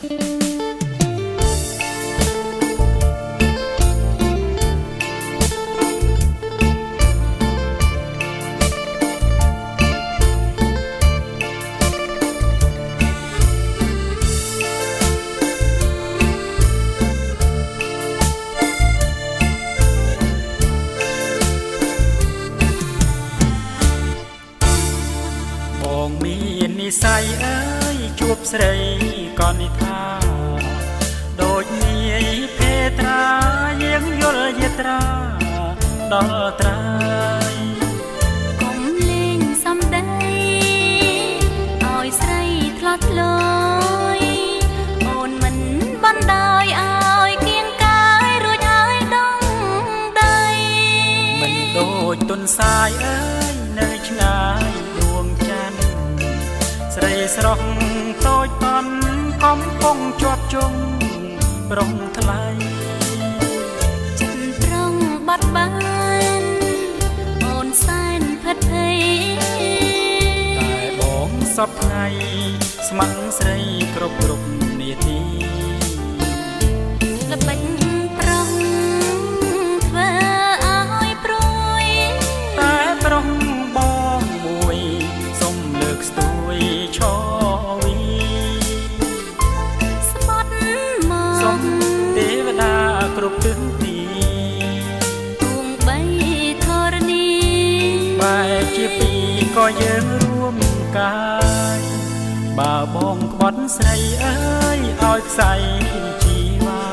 មាននិស័យអើយជួបស្រីក៏និថាដូចនាយភេត្រាយើងយល់យាត្រាដល់ត្រើយកុំលេងសំដីឲ្យស្រីថ្លត់ថ្លយអូនមិនបណ្ដោយឲ្យគៀងកាយរួចហើយដងដីមិនដូចទុនសាយអើយនៅឆ្ងាយដួងច័ន្ទស្រីស្រស់តូចតន់កំពុងជាប់ជុំប្រុងថ្លៃចិត្តត្រង់បាត់បានអូនសែនផិតភ័យតែបងសពថ្ងៃស្ម័គ្រស្រីគ្រប់នាទីល្បិចប្រុងធ្វើឲ្យព្រួយតែប្រុងបងមួយសុំលើកស្ទួយឈវីស្បត់មកសុំទេវតាគ្រប់ទិសទីទួងបីធរណីបែរជាពីរក៏យើងរួមកាយបើបងក្បត់ស្រីអើយឲ្យខ្សែជីវ៉ា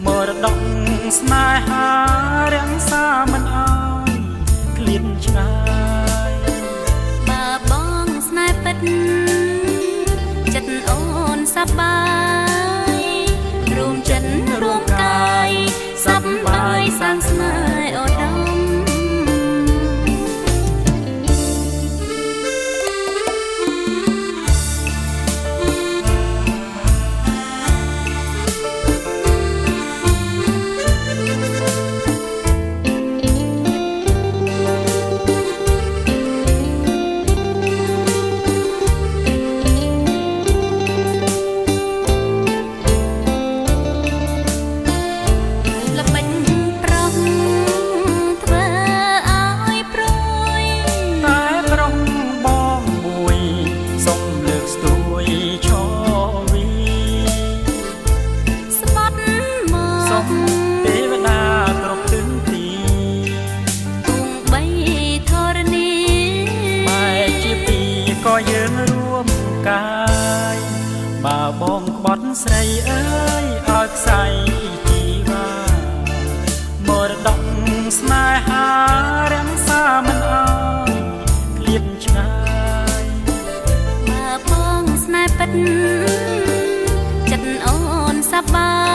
មរតកស្នេហារាំងសាមិនអើយឃ្លាតឆ្ងាយបើបងស្នេហ៍ពិតចិត្តអូនសប្បាយរួមចិត្តរួមកាយសប្បាយសាងស្នេហ៍អូនទេវតាគ្រប់ទិសទីទួងបីធរណីបែរជាពីរក៏យើងរួមកាយបើបងក្បត់ស្រីអើយឲ្យខ្សែជីវ៉ាមរតកស្នេហារាំងសាមិនអើយឃ្លាតឆ្ងាយបើបងស្នេហ៍ពិតចិត្តអូនសប្បាយ